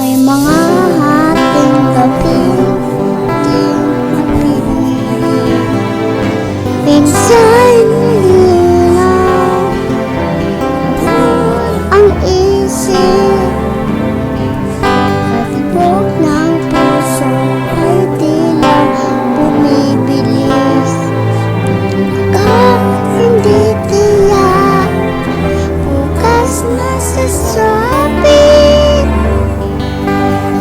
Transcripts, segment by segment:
May mga hating gabi minsan nilinaw ang isip. Patibok ng puso ay tila bumibilis. Kahit hindi tiyak, bukas na sasabit.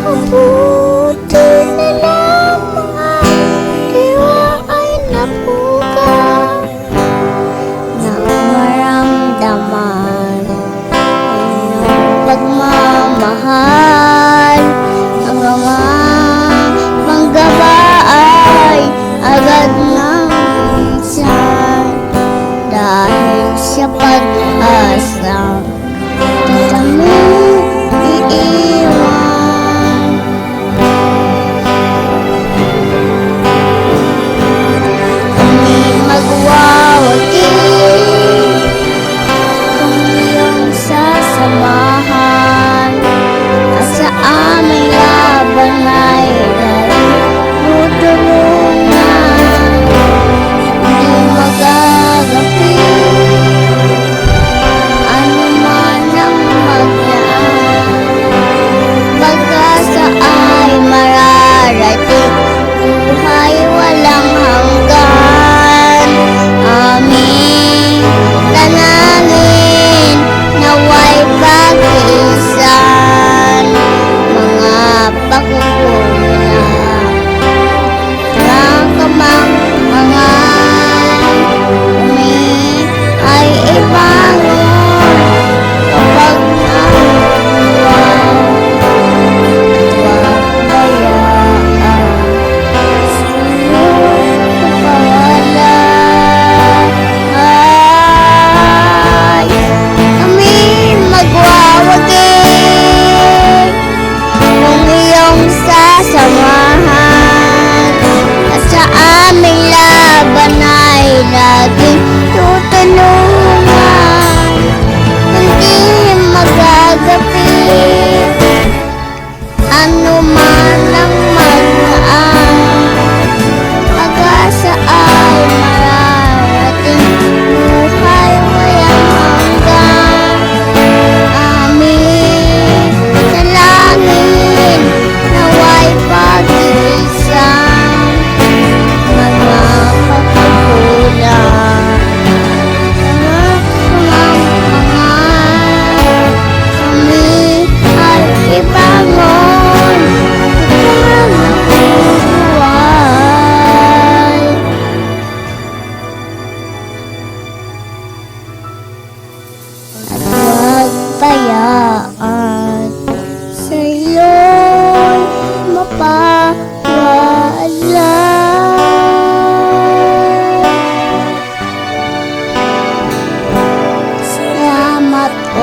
Mabuti na lang mga diwa ay napukaw ng maramdaman ng pagmamahal. Ang mga manggaba ay agad ng minsan dahil sa pag-asang tataming iiwan. Kami magwawagi kung iyong sasamahan at sa aming laban ay tutulungan. Hindi magagapi ano man ang magdaan. Pag-asa ay mararating, buhay walang hanggan. Aming tanangin naway pag-iisan. Mga pagkukulang ng kamangmangan, kami ay ibangon kapag nabuwan. Huwag bayaan sa iyong kapawalan. Kami magwawagi kung iyong sasamahan at sa aming laban ay laging tutulungan. Hindi magagapi ano man ang magdaan. Pag-asa ay mararating, buhay walang hanggan. Aming dalangin naway pag-iisan. Mga pagkukulang mga kamangmangan, kami ay ibangon kapag nabubuhay. At huwag bayaan sa iyo'y mapawala. Salamat o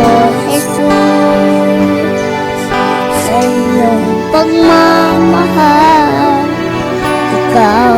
Jesus sa iyong pagmamahal. Ikaw